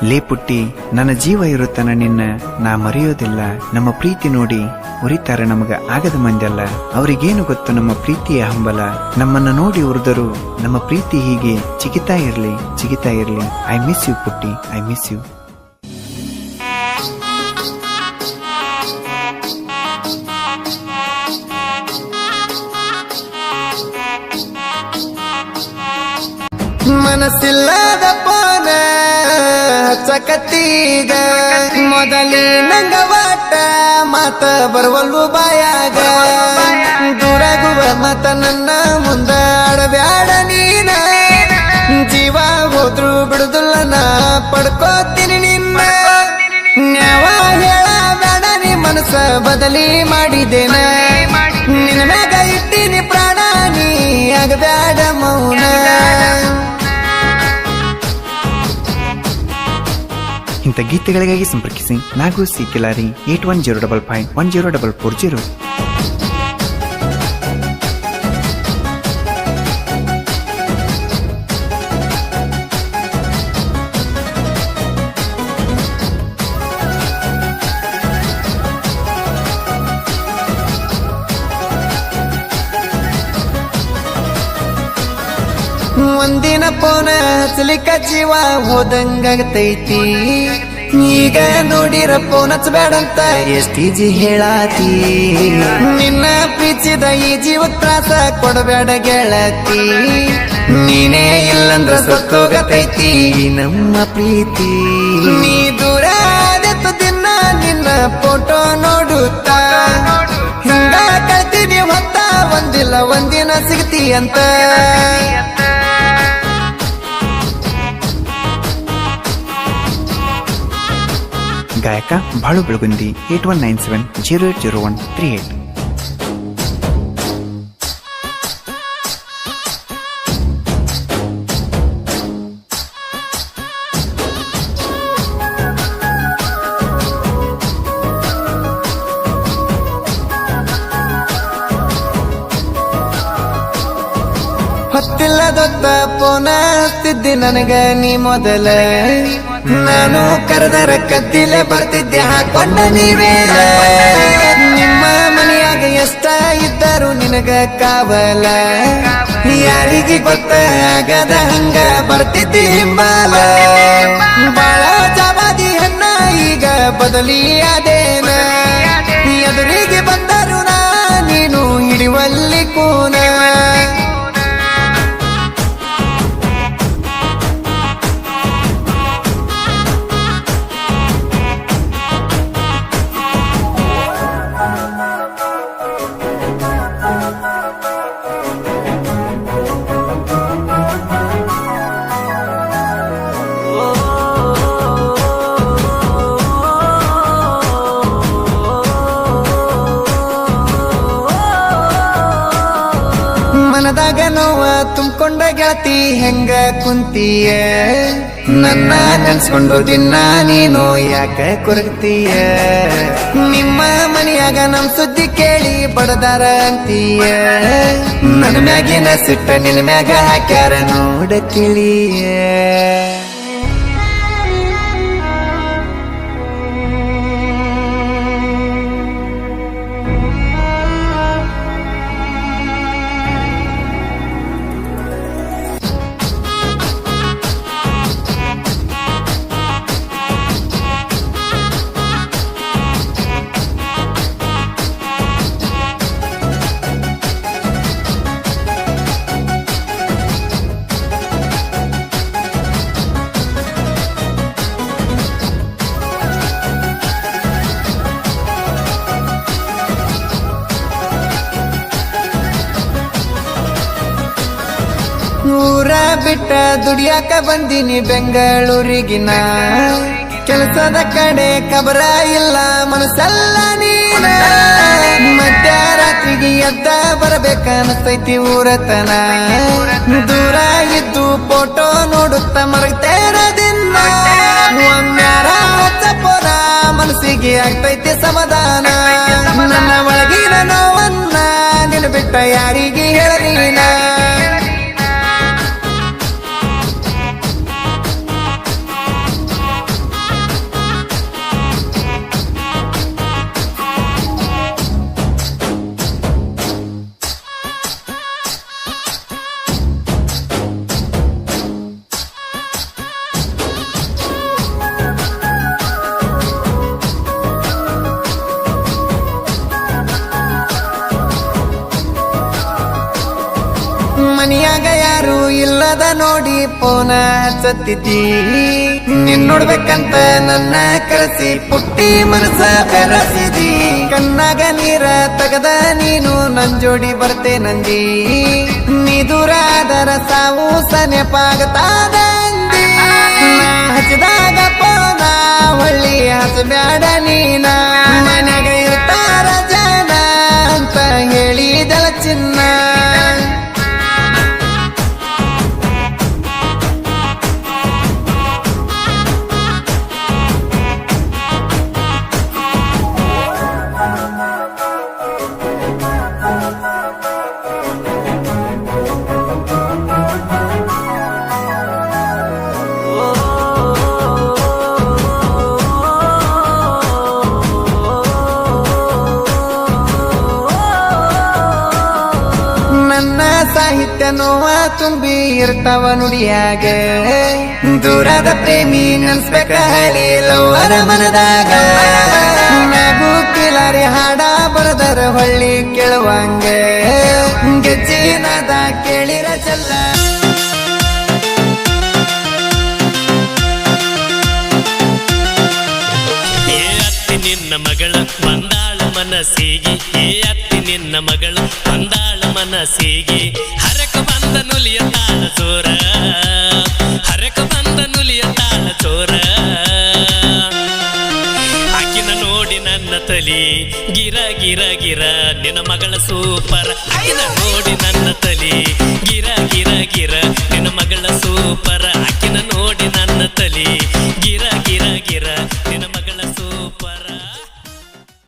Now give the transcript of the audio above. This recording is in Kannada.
ಲೇ ಪುಟ್ಟಿ, ನನ್ನ ಜೀವ ಇರುತ್ತನ ನಿನ್ನ ನಾ ಮರೆಯೋದಿಲ್ಲ. ನಮ್ಮ ಪ್ರೀತಿ ನೋಡಿ ಉರಿತಾರ ನಮಗ ಆಗದ ಮಂದೆಲ್ಲ. ಅವರಿಗೇನು ಗೊತ್ತು ನಮ್ಮ ಪ್ರೀತಿಯ ಹಂಬಲ. ನಮ್ಮನ್ನ ನೋಡಿ ಉರಿದರು ನಮ್ಮ ಪ್ರೀತಿ ಹೀಗೆ ಚಿಗಿತಾ ಇರ್ಲಿ, ಚಿಗಿತಾ ಇರ್ಲಿ. ಐ ಮಿಸ್ ಯು ಪುಟ್ಟಿ, ಐ ಮಿಸ್ ಯು. ಮನಸ್ಸಿಲ್ಲದ ಪೋನ ಚಕತ್ತೀಗ ಮೊದಲಿನಂಗ ವಾಟ ಮಾತ ಬರುವಲ್ವು ಬಾಯಾಗ. ದೂರಾಗುವ ಮತ ನನ್ನ ಮುಂದ ಆಡಬ್ಯಾಡ ನೀನ. ಜೀವ ಹೋದ್ರು ಬಿಡುದಿಲ್ಲ ನಾ ಪಡ್ಕೋತೀನಿ ನಿನ್ನ. ನ್ಯಾವ ಹೇಳಬೇಡ ನೀ ಮನಸ್ಸ ಬದಲಿ ಮಾಡಿದೇನ. ನಿನ್ನ ಮ್ಯಾಗ ಇಟ್ಟಿನಿ ಪ್ರಾಣ ನೀ ಆಗಬ್ಯಾಡ ಮೌನ. ಇಂಥ ಗೀತೆಗಳಿಗಾಗಿ ಸಂಪರ್ಕಿಸಿ ನಾಗು ಸಿ ಕಿಲಾರಿ 8105510440. ಒಂದಿನ ಪೋನ ಹಚ್ಚಲಿಕ್ಕ ಜೀವ ಹೋದಂಗಾಗತೈತಿ. ಈಗ ನೋಡಿರ ಫೋನ್ ಹಚ್ಚಬೇಡಂತ ಎಷ್ಟೀಜಿ ಹೇಳಾತಿ. ನಿನ್ನ ಪ್ರೀತಿಸಿದ ಈ ಜೀವಕ್ ತ್ರಾಸ ಕೊಡಬೇಡ ಗೆಳತಿ. ನೀನೇ ಇಲ್ಲಂದ್ರ ಸತ್ತೋಗತೈತಿ ನಮ್ಮ ಪ್ರೀತಿ. ನೀ ದೂರ ಆದತ್ತು ದಿನ ನಿನ್ನ ಫೋಟೋ ನೋಡುತ್ತಾ. ಹಿಂಗ ಕಳ್ತೀನಿ ಹೊತ್ತ ಒಂದಿಲ್ಲ ಒಂದಿನ ಸಿಗ್ತಿ ಅಂತ. ಗಾಯಕ ಬಾಳು ಬೆಳಗುಂದಿ 8197080138. ಹೊತ್ತಿಲ್ಲದೊತ್ತ ಪೋನ ಹಚ್ತಿದ್ದೆ ನನಗ ನೀ ಮೊದಲ. ನಾನು ಕರೆದರ ಕದ್ದಿಲೆ ಬರ್ತಿದ್ದೆ ಹಾಕೊಂಡ ನೀವೇ. ನಿಮ್ಮ ಮನೆಯಾಗ ಎಷ್ಟ ಇದ್ದರು ನಿನಗ ಕಾವಲ. ಯಾರಿಗೆ ಗೊತ್ತ ಆಗದ ಹಂಗ ಬರ್ತಿದ್ದಿ ಹಿಂಬಾಲ. ಬಾಳ ಜವಾದಿ ಹೆಣ್ಣ ಈಗ ಬದಲಿ ಅದೇನ. ಎದುರಿಗೆ ಬಂದರು ನಾ ನೀನು ಹಿಡಿವಲ್ಲಿ ಕೂನ. ಮನದಾಗ ನೋವ ತುಂಬಿಕೊಂಡ ಗೆಳತಿ ಹೆಂಗ ಕುಂತೀಯ. ನನ್ನ ನೆನ್ಸ್ಕೊಂಡು ದಿನ ನೀನು ಯಾಕ ಕೊರಗ್ತೀಯ. ನಿಮ್ಮ ಮನೆಯಾಗ ನಮ್ ಸುದ್ದಿ ಕೇಳಿ ಬಡದಾರ ಅಂತೀಯ. ನನ್ನ ಮ್ಯಾಗಿನ ಸಿಟ್ಟ ನಿನ್ನ ಮ್ಯಾಗ ಹಾಕ್ಯಾರ ನೋಡ ತಿಳಿಯ. ಊರ ಬಿಟ್ಟ ದುಡಿಯಾಕ ಬಂದಿನಿ ಬೆಂಗಳೂರಿಗಿನ. ಕೆಲಸದ ಕಡೆ ಕಬರ ಇಲ್ಲ ಮನಸ್ಸಲ್ಲ ನೀನ. ಮಧ್ಯರಾತ್ರಿಗೆ ಎದ್ದ ಬರಬೇಕನ್ನಿಸ್ತೈತಿ ಊರತನ. ದೂರ ಇದ್ದು ಫೋಟೋ ನೋಡುತ್ತ ಮರಗ್ತೇರ ದಿನ. ಒಮ್ಮ್ಯಾರ ಹಚ್ಚಪೋದ ಮನಸ್ಸಿಗೆ ಆಗ್ತೈತಿ ಸಮಾಧಾನ. ನನ್ನ ಒಳಗಿನ ನೋವನ್ನ ನಿನ್ನ ಬಿಟ್ಟ ಯಾರಿಗೆ ಹೇಳೀನ. ಅದ ನೋಡಿ ಪೋನ ಹಚ್ಚತ್ತಿದ್ದಿ ನಿನ್ ನೋಡ್ಬೇಕಂತ ನನ್ನ ಕರೆಸಿ ಪುಟ್ಟಿ ಮನಸ ಬೆರಸಿದಿ ಕಣ್ಣಾಗ ನೀರ ತಗದ ನೀನು ನನ್ ಜೋಡಿ ಬರ್ತೆ ನಂದಿ ನೀ ದೂರ ಆದರ ಸಾವು ಸನೆಪಾಗತಾದ ಅಂದಿ ನಾ ಹಚ್ಚಿದಾಗ ಪೋನ ಹೊಳ್ಳಿ ಹಚ್ಚಬ್ಯಾಡ ನೀನ ಮನೆಗ ಇರ್ತಾರ ಜನ ಅಂತ ಹೇಳಿದಳ ಚಿನ್ನ ನನ್ನ ಸಾಹಿತ್ಯ ನೋವ ತುಂಬಿ ಇರ್ತಾವ ನುಡಿಯಾಗ ದೂರದ ಪ್ರೇಮಿ ನೆನ್ಸ್ಬೇಕ ಹಳಿ ಲವ್ವರ ಮನದಾಗ ನಗು ಕಿಲಾರಿ ಹಾಡ ಬರದರ ಹೊಳ್ಳಿ ಕೇಳುವಂಗ ಗೆಜ್ಜಿನದ ಕೇಳಿರ ಚಲ್ಲ ಏ ಅತ್ತಿ ನಿನ್ನ ಮಗಳ ಬಂದಾಳ ಮನಸ್ಸಿಗೆ ಏ ಅತ್ತಿ ನಿನ್ನ ಮಗಳ ಬಂದಾಳ ಮನಸ್ಸಿಗೆ ಹರಕ ಬಂದ ನುಲಿಯ ತಾಳ ಚೋರ ಹರಕ ಬಂದ ನುಲಿಯ ತಾಳ ಚೋರ ಆಕಿನ ನೋಡಿ ನನ್ನ ತಲಿ ಗಿರ ಗಿರ ಗಿರ ನಿನ್ನ ಮಗಳ ಸೂಪರ್ ಆಕಿನ ನೋಡಿ ನನ್ನ ತಲಿ